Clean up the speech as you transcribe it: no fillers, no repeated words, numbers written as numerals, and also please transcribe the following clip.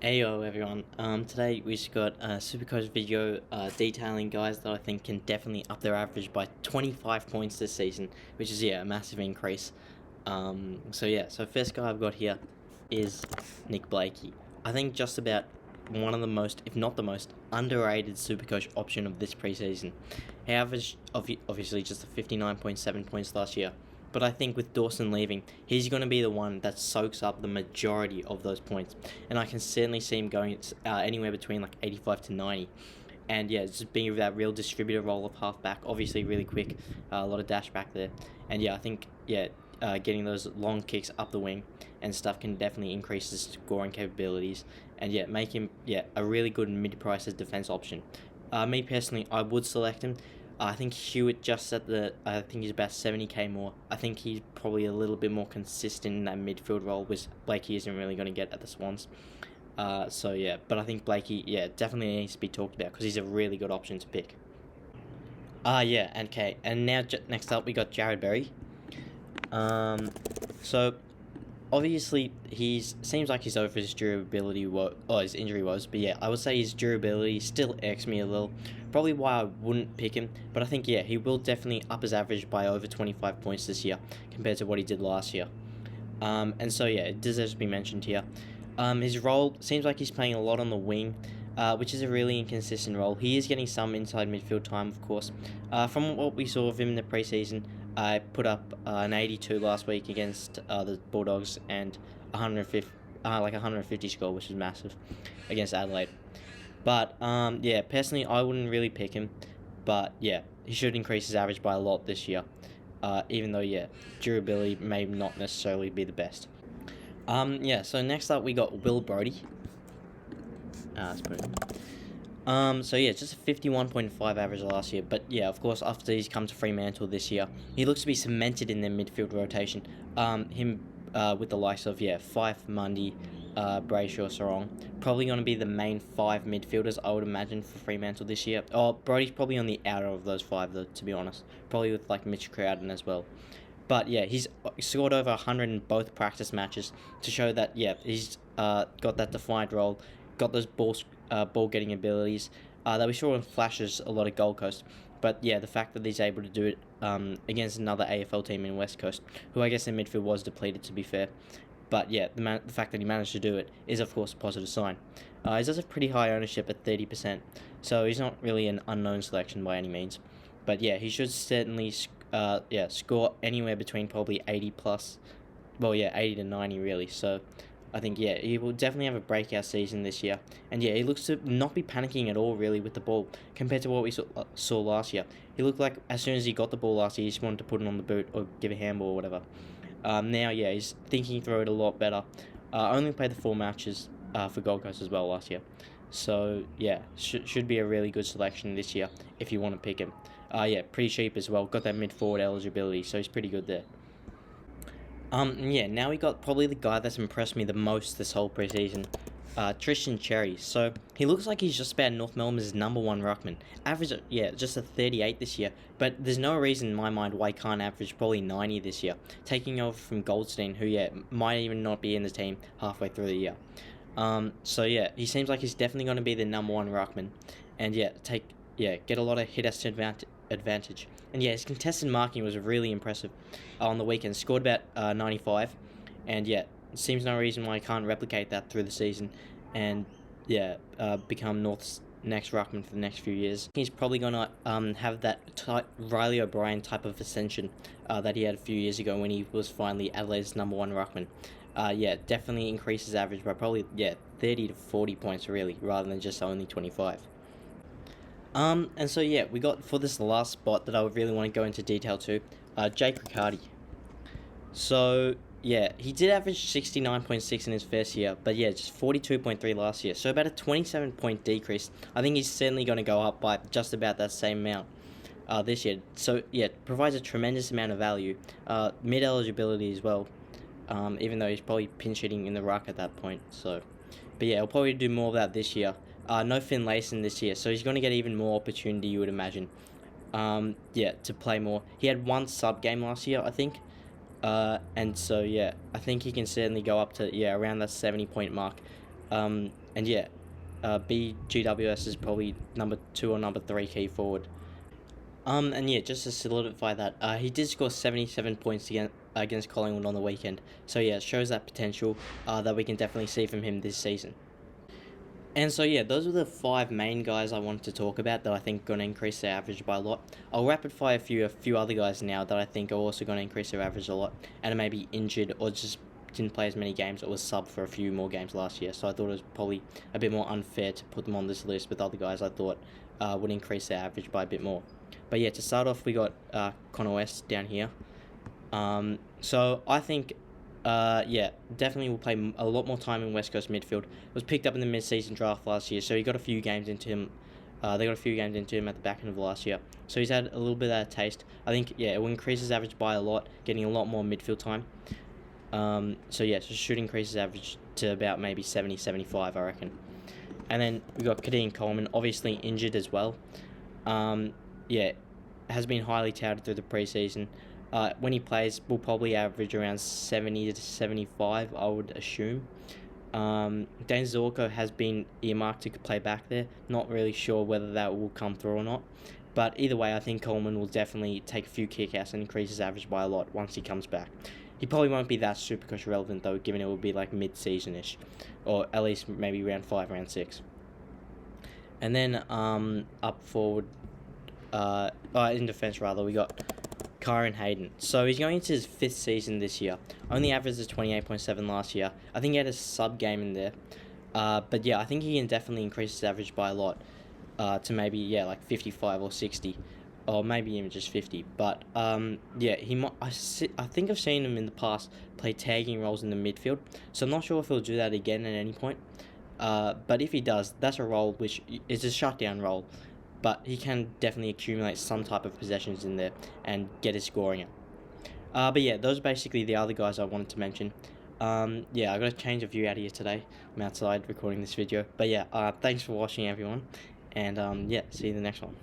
Ayo everyone, today we just got a SuperCoach video detailing guys that I think can definitely up their average by 25 points this season, which is, a massive increase. So first guy I've got here is Nick Blakey. I think just about one of the most, if not the most, underrated SuperCoach option of this preseason. He averaged, obviously, just a 59.7 points last year. But I think with Dawson leaving, he's going to be the one that soaks up the majority of those points. And I can certainly see him going anywhere between like 85 to 90. And yeah, just being that real distributor role of halfback, obviously really quick, a lot of dash back there. And yeah, I think, getting those long kicks up the wing and stuff can definitely increase his scoring capabilities. And yeah, make him, a really good mid-price defense option. Me personally, I would select him. I think Hewitt just at I think he's about 70k more. I think he's probably a little bit more consistent in that midfield role, which Blakey isn't really going to get at the Swans. But I think Blakey, definitely needs to be talked about because he's a really good option to pick. And now next up we got Jared Berry. So obviously seems like he's over his durability his injury woes, but I would say his durability still irks me a little. Probably why I wouldn't pick him, but I think he will definitely up his average by over 25 points this year compared to what he did last year. It deserves to be mentioned here. His role seems like he's playing a lot on the wing, which is a really inconsistent role. He is getting some inside midfield time, of course. From what we saw of him in the preseason, I put up an 82 last week against the Bulldogs and 150 score, which is massive, against Adelaide. But personally, I wouldn't really pick him. But he should increase his average by a lot this year. Even though durability may not necessarily be the best. So next up we got Will Brody. Let's put it. Just a 51.5 average last year. But of course, after he's come to Fremantle this year, he looks to be cemented in their midfield rotation. With the likes of Fife, Mundy, Brayshaw, Sarong, probably going to be the main five midfielders, I would imagine, for Fremantle this year. Brody's probably on the outer of those five, though, to be honest. Probably with like Mitch Crowden as well. But he's scored over 100 in both practice matches to show that he's got that defined role, got those ball getting abilities that we saw in flashes a lot of Gold Coast. But the fact that he's able to do it against another AFL team in West Coast, who I guess in midfield was depleted, to be fair. But the fact that he managed to do it is of course a positive sign. He does have pretty high ownership at 30%, so he's not really an unknown selection by any means. But he should certainly score anywhere between probably 80 plus, 80 to 90 really. So I think he will definitely have a breakout season this year, and he looks to not be panicking at all really with the ball compared to what we saw last year. He looked like as soon as he got the ball last year, he just wanted to put it on the boot or give a handball or whatever. Now he's thinking through it a lot better. Only played the 4 matches for Gold Coast as well last year, so should be a really good selection this year if you want to pick him. Pretty cheap as well. Got that mid forward eligibility, so he's pretty good there. Now we got probably the guy that's impressed me the most this whole preseason, Tristan Cherry. So he looks like he's just about North Melbourne's number 1 ruckman. Average, just a 38 this year. But there's no reason in my mind why he can't average probably 90 this year, taking over from Goldstein, who might even not be in the team halfway through the year. He seems like he's definitely going to be the number 1 ruckman, and get a lot of hit advantage. And his contested marking was really impressive on the weekend. Scored about 95, and seems no reason why he can't replicate that through the season, and become North's next ruckman for the next few years. He's probably gonna have that Riley O'Brien type of ascension that he had a few years ago when he was finally Adelaide's number 1 ruckman. Definitely increases average by probably 30 to 40 points really, rather than just only 25. We got for this last spot that I would really want to go into detail to, Jake Riccardi. So, he did average 69.6 in his first year, but just 42.3 last year. So about a 27-point decrease. I think he's certainly going to go up by just about that same amount this year. So, provides a tremendous amount of value. Mid-eligibility as well, even though he's probably pinch hitting in the ruck at that point. So, but he'll probably do more of that this year. No Finlayson this year, so he's going to get even more opportunity, you would imagine. To play more. He had 1 sub game last year, I think. I think he can certainly go up to around that 70-point mark. And yeah, BGWS is probably number 2 or number 3 key forward. And yeah, just to solidify that, he did score 77 points against Collingwood on the weekend. So yeah, it shows that potential that we can definitely see from him this season. And so yeah, those are the 5 main guys I wanted to talk about that I think are going to increase their average by a lot. I'll rapid fire a few other guys now that I think are also going to increase their average a lot, and are maybe injured or just didn't play as many games or was sub for a few more games last year. So I thought it was probably a bit more unfair to put them on this list with other guys I thought would increase their average by a bit more. But yeah, to start off, we got Connor West down here. So I think, yeah, definitely will play a lot more time in West Coast midfield. Was picked up in the mid-season draft last year, so he got a few games into him. They got a few games into him at the back end of last year. So he's had a little bit of that taste. I think, yeah, it will increase his average by a lot, getting a lot more midfield time. So yeah, so should increase his average to about maybe 70, 75, I reckon. And then we got Kadeem Coleman, obviously injured as well. Yeah, has been highly touted through the preseason. When he plays, will probably average around 70 to 75, I would assume. Dane Zorko has been earmarked to play back there. Not really sure whether that will come through or not. But either way, I think Coleman will definitely take a few kickouts and increase his average by a lot once he comes back. He probably won't be that SuperCoach relevant though, given it will be like mid-season-ish. Or at least maybe round 5, round 6. And then up forward, in defence rather, we got Kyron Hayden. So he's going into his 5th season this year. Only averaged 28.7 last year. I think he had a sub game in there. But yeah, I think he can definitely increase his average by a lot. To maybe, yeah, like 55 or 60. Or maybe even just 50. But yeah, he might. I think I've seen him in the past play tagging roles in the midfield. So I'm not sure if he'll do that again at any point. But if he does, that's a role which is a shutdown role. But he can definitely accumulate some type of possessions in there and get his scoring up. But yeah, those are basically the other guys I wanted to mention. Yeah, I got to change a view out of here today. I'm outside recording this video. But yeah, thanks for watching everyone. And yeah, see you in the next one.